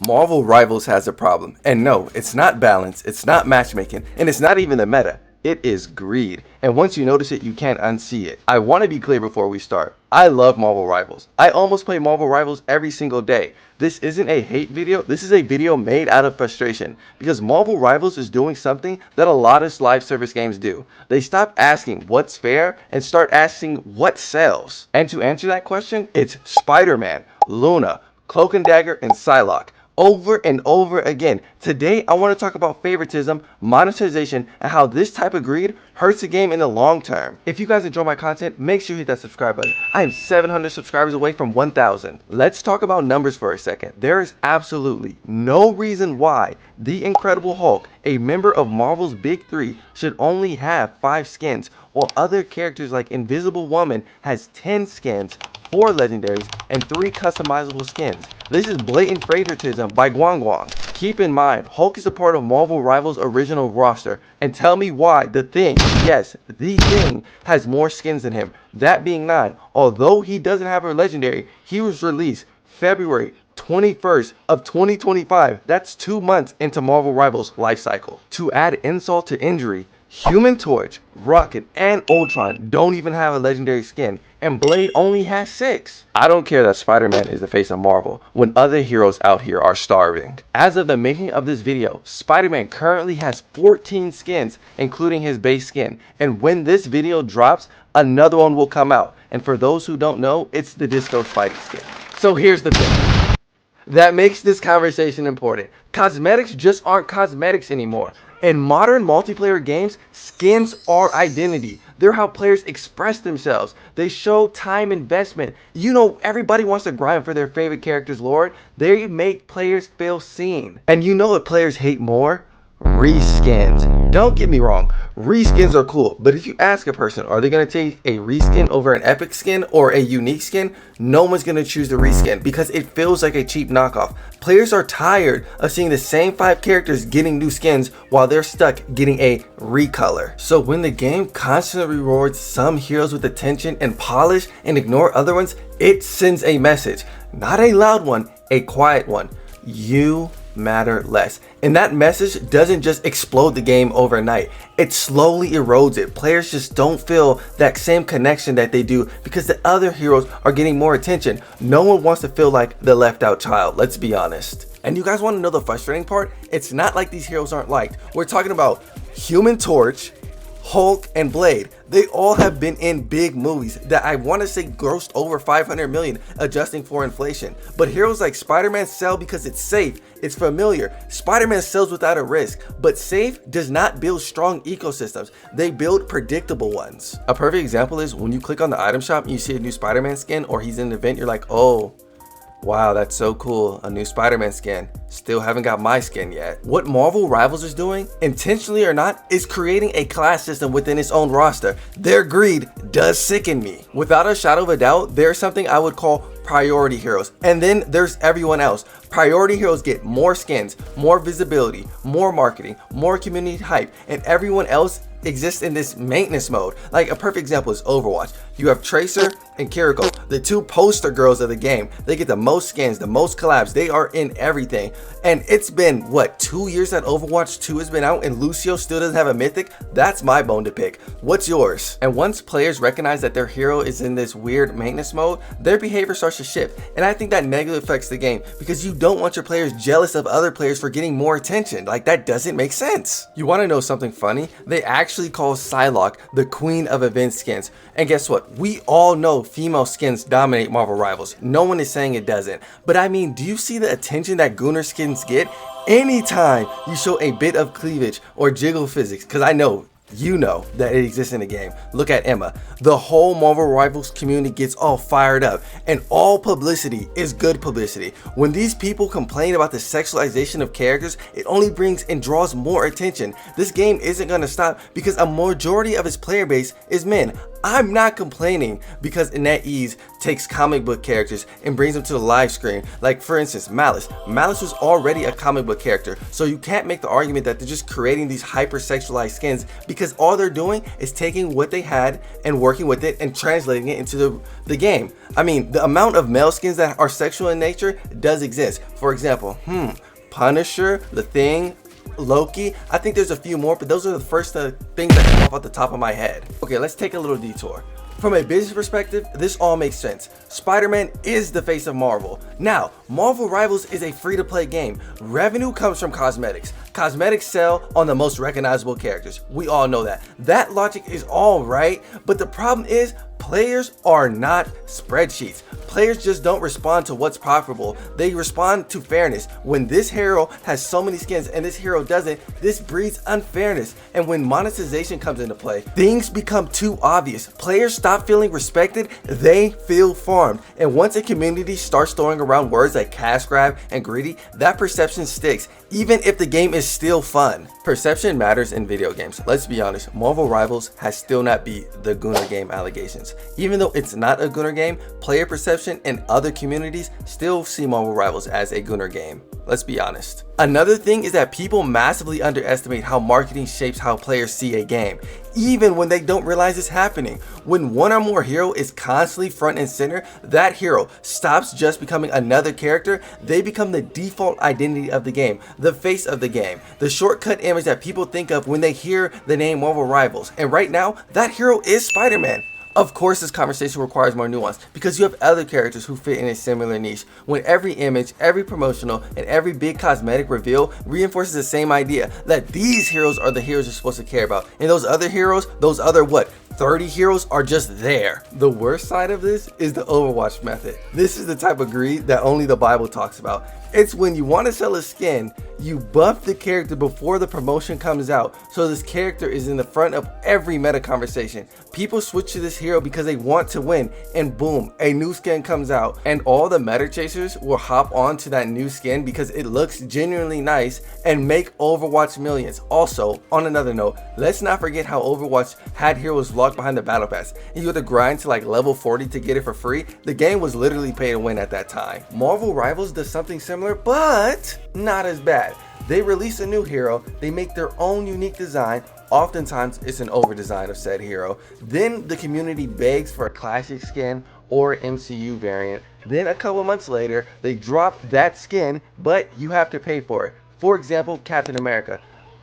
Marvel Rivals has a problem. And no, it's not balance, it's not matchmaking, and it's not even the meta. It is greed. And once you notice it, you can't unsee it. I want to be clear before we start. I love Marvel Rivals. I almost play Marvel Rivals every single day. This isn't a hate video. This is a video made out of frustration because Marvel Rivals is doing something that a lot of live service games do. They stop asking what's fair and start asking what sells. And to answer that question, it's Spider-Man, Luna, Cloak and Dagger, and Psylocke. Over and over again. Today, I want to talk about favoritism, monetization, and how this type of greed hurts the game in the long term. If you guys enjoy my content, make sure you hit that subscribe button. I am 700 subscribers away from 1,000. Let's talk about numbers for a second. There is absolutely no reason why the Incredible Hulk, a member of Marvel's Big Three, should only have 5 skins, while other characters like Invisible Woman has 10 skins, 4 legendaries, and 3 customizable skins. This is blatant favoritism by Guang. Keep in mind, Hulk is a part of Marvel Rivals' original roster, and tell me why the Thing, yes, the Thing, has more skins than him. That being 9, although he doesn't have a legendary, he was released February 21st of 2025. That's 2 months into Marvel Rivals' life cycle. To add insult to injury, Human Torch, Rocket, and Ultron don't even have a legendary skin, and Blade only has 6. I don't care that Spider-Man is the face of Marvel when other heroes out here are starving. As of the making of this video, Spider-Man currently has 14 skins, including his base skin, and when this video drops, another one will come out. And for those who don't know, it's the Disco Spidey skin. So here's the thing that makes this conversation important. Cosmetics just aren't cosmetics anymore. In modern multiplayer games, skins are identity. They're how players express themselves. They show time investment. You know, everybody wants to grind for their favorite character's lore. They make players feel seen. And you know what players hate more? Reskins. Don't get me wrong, reskins are cool, but if you ask a person, are they going to take a reskin over an epic skin or a unique skin? No one's going to choose the reskin because it feels like a cheap knockoff. Players are tired of seeing the same 5 characters getting new skins while they're stuck getting a recolor. So when the game constantly rewards some heroes with attention and polish and ignore other ones, it sends a message. Not a loud one, a quiet one. You matter less. And that message doesn't just explode the game overnight. It slowly erodes it. Players just don't feel that same connection that they do because the other heroes are getting more attention. No one wants to feel like the left out child, let's be honest. And you guys want to know the frustrating part? It's not like these heroes aren't liked. We're talking about Human Torch, Hulk, and Blade. They all have been in big movies that I want to say grossed over 500 million, adjusting for inflation. But heroes like Spider-Man sell because it's safe, it's familiar. Spider-Man sells without a risk, but safe does not build strong ecosystems. They build predictable ones. A perfect example is when you click on the item shop and you see a new Spider-Man skin or he's in an event, you're like, oh, wow, that's so cool, a new Spider-Man skin. Still haven't got my skin yet. What Marvel Rivals is doing, intentionally or not, is creating a class system within its own roster. Their greed does sicken me. Without a shadow of a doubt, there's something I would call priority heroes. And then there's everyone else. Priority heroes get more skins, more visibility, more marketing, more community hype, and everyone else exists in this maintenance mode. Like a perfect example is Overwatch. You have Tracer and Kiriko, the 2 poster girls of the game. They get the most skins, the most collabs. They are in everything. And it's been, what, 2 years that Overwatch 2 has been out and Lucio still doesn't have a mythic? That's my bone to pick. What's yours? And once players recognize that their hero is in this weird maintenance mode, their behavior starts to shift. And I think that negatively affects the game because you don't want your players jealous of other players for getting more attention. Like, that doesn't make sense. You want to know something funny? They actually call Psylocke the queen of event skins. And guess what? We all know female skins dominate Marvel Rivals. No one is saying it doesn't. But I mean, do you see the attention that Gunnar skins get? Anytime you show a bit of cleavage or jiggle physics, because I know you know that it exists in the game. Look at Emma. The whole Marvel Rivals community gets all fired up, and all publicity is good publicity. When these people complain about the sexualization of characters, it only brings and draws more attention. This game isn't going to stop because a majority of its player base is men. I'm not complaining because NetEase takes comic book characters and brings them to the live screen. Like for instance, Malice. Malice was already a comic book character, so you can't make the argument that they're just creating these hypersexualized skins, because all they're doing is taking what they had and working with it and translating it into the game. I mean, the amount of male skins that are sexual in nature does exist. For example, Punisher, The Thing, Loki. I think there's a few more, but those are the first things that come off the top of my head. Okay, let's take a little detour. From a business perspective, this all makes sense. Spider-Man is the face of Marvel. Now, Marvel Rivals is a free-to-play game. Revenue comes from cosmetics. Cosmetics sell on the most recognizable characters. We all know that. That logic is all right, but the problem is players are not spreadsheets. Players just don't respond to what's profitable. They respond to fairness. When this hero has so many skins and this hero doesn't, this breeds unfairness. And when monetization comes into play, things become too obvious. Players stop feeling respected, they feel farmed. And once a community starts throwing around words like cash grab and greedy, that perception sticks, even if the game is still fun. Perception matters in video games. Let's be honest, Marvel Rivals has still not beat the Gunnar game allegations. Even though it's not a Gunnar game, player perception and other communities still see Marvel Rivals as a Gunnar game. Let's be honest. Another thing is that people massively underestimate how marketing shapes how players see a game, even when they don't realize it's happening. When one or more hero is constantly front and center, that hero stops just becoming another character. They become the default identity of the game, the face of the game, the shortcut image that people think of when they hear the name Marvel Rivals. And right now, that hero is Spider-Man. Of course, this conversation requires more nuance because you have other characters who fit in a similar niche. When every image, every promotional, and every big cosmetic reveal reinforces the same idea that these heroes are the heroes you're supposed to care about, and those other heroes, those other 30 heroes are just there. The worst side of this is the Overwatch method. This is the type of greed that only the Bible talks about. It's when you want to sell a skin, you buff the character before the promotion comes out, so this character is in the front of every meta conversation. People switch to this hero because they want to win, and boom, a new skin comes out, and all the meta chasers will hop onto that new skin because it looks genuinely nice and make Overwatch millions. Also, on another note, let's not forget how Overwatch had heroes locked behind the battle pass, and you had to grind to like level 40 to get it for free. The game was literally pay to win at that time. Marvel Rivals does something similar, but not as bad. They release a new hero, they make their own unique design. Oftentimes it's an over design of said hero. Then the community begs for a classic skin or MCU variant. Then a couple months later, they drop that skin, but you have to pay for it. For example, Captain America.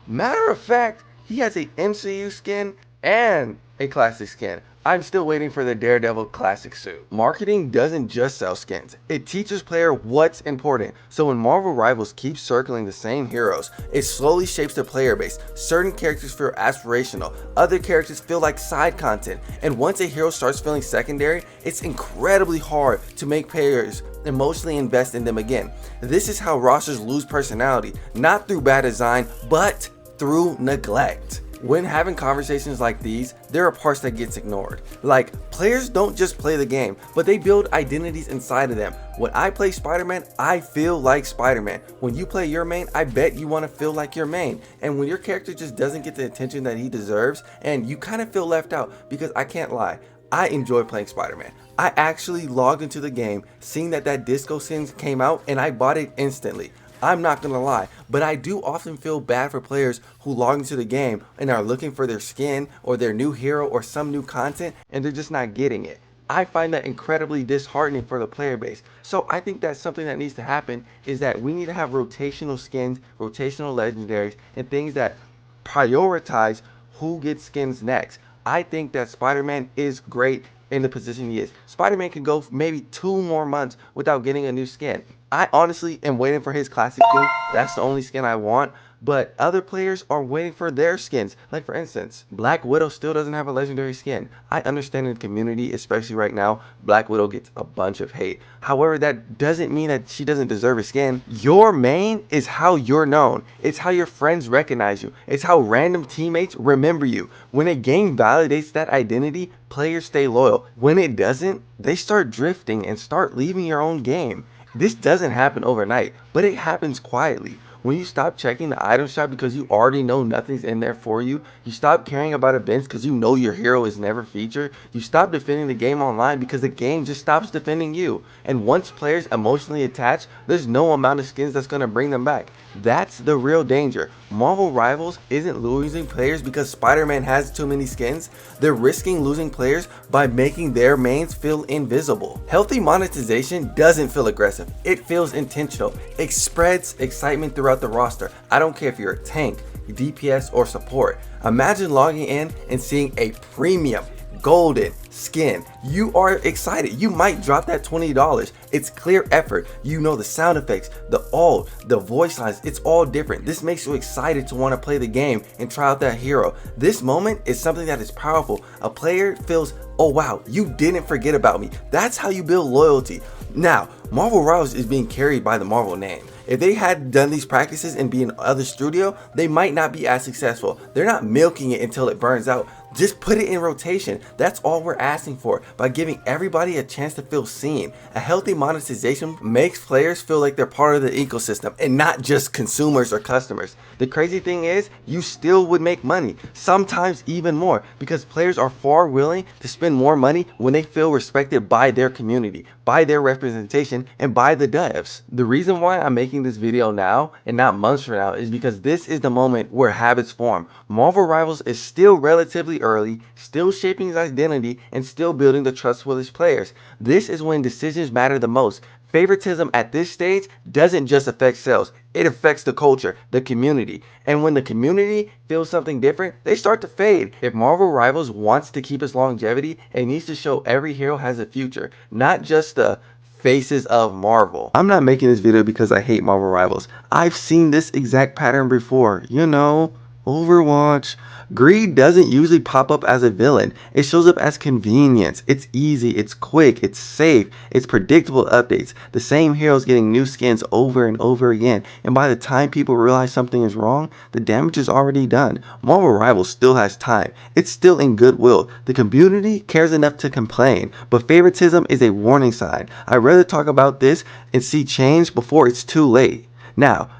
Matter of fact, he has a MCU skin and a classic skin. I'm still waiting for the Daredevil classic suit. Marketing doesn't just sell skins. It teaches player what's important. So when Marvel Rivals keeps circling the same heroes, it slowly shapes the player base. Certain characters feel aspirational. Other characters feel like side content. And once a hero starts feeling secondary, it's incredibly hard to make players emotionally invest in them again. This is how rosters lose personality, not through bad design, but through neglect. When having conversations like these, there are parts that gets ignored. Like, players don't just play the game, but they build identities inside of them. When I play Spider-Man, I feel like Spider-Man. When you play your main, I bet you want to feel like your main. And when your character just doesn't get the attention that he deserves, and you kind of feel left out, because I can't lie, I enjoy playing Spider-Man. I actually logged into the game, seeing that disco skin came out, and I bought it instantly. I'm not gonna lie, but I do often feel bad for players who log into the game and are looking for their skin or their new hero or some new content and they're just not getting it. I find that incredibly disheartening for the player base. So I think that's something that needs to happen, is that we need to have rotational skins, rotational legendaries, and things that prioritize who gets skins next. I think that Spider-Man is great in the position he is. Spider-Man can go maybe 2 more months without getting a new skin. I honestly am waiting for his classic skin. That's the only skin I want. But other players are waiting for their skins. Like for instance, Black Widow still doesn't have a legendary skin. I understand in the community, especially right now, Black Widow gets a bunch of hate. However, that doesn't mean that she doesn't deserve a skin. Your main is how you're known. It's how your friends recognize you. It's how random teammates remember you. When a game validates that identity, players stay loyal. When it doesn't, they start drifting and start leaving your own game. This doesn't happen overnight, but it happens quietly. When you stop checking the item shop because you already know nothing's in there for you, you stop caring about events because you know your hero is never featured, you stop defending the game online because the game just stops defending you. And once players emotionally attach, there's no amount of skins that's going to bring them back. That's the real danger. Marvel Rivals isn't losing players because Spider-Man has too many skins. They're risking losing players by making their mains feel invisible. Healthy monetization doesn't feel aggressive. It feels intentional. It spreads excitement throughout the roster. I don't care if you're a tank, DPS, or support. Imagine logging in and seeing a premium golden skin. You are excited. You might drop that $20. It's clear effort. You know the sound effects, the ult, the voice lines, it's all different. This makes you excited to want to play the game and try out that hero. This moment is something that is powerful. A player feels, oh wow, you didn't forget about me. That's how you build loyalty. Now, Marvel Rivals is being carried by the Marvel name. If they had done these practices and be in other studio, they might not be as successful. They're not milking it until it burns out. Just put it in rotation. That's all we're asking for by giving everybody a chance to feel seen. A healthy monetization makes players feel like they're part of the ecosystem and not just consumers or customers. The crazy thing is, you still would make money, sometimes even more, because players are far willing to spend more money when they feel respected by their community, by their representation, and by the devs. The reason why I'm making this video now and not months from now is because this is the moment where habits form. Marvel Rivals is still relatively early, still shaping his identity, and still building the trust with his players. This is when decisions matter the most. Favoritism at this stage doesn't just affect sales, it affects the culture, the community. And when the community feels something different, they start to fade. If Marvel Rivals wants to keep its longevity, it needs to show every hero has a future, not just the faces of Marvel. I'm not making this video because I hate Marvel Rivals. I've seen this exact pattern before. You know, Overwatch. Greed doesn't usually pop up as a villain. It shows up as convenience. It's easy, it's quick, it's safe, it's predictable updates. The same heroes getting new skins over and over again. And by the time people realize something is wrong, the damage is already done. Marvel Rivals still has time. It's still in goodwill. The community cares enough to complain. But favoritism is a warning sign. I'd rather talk about this and see change before it's too late. Now,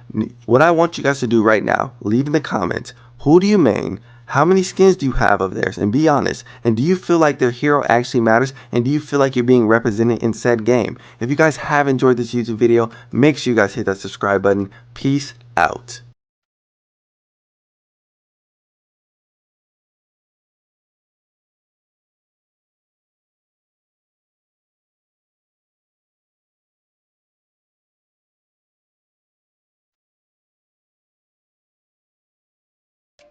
what I want you guys to do right now, leave in the comments, who do you main? How many skins do you have of theirs? And be honest. And do you feel like their hero actually matters? And do you feel like you're being represented in said game? If you guys have enjoyed this YouTube video, make sure you guys hit that subscribe button. Peace out.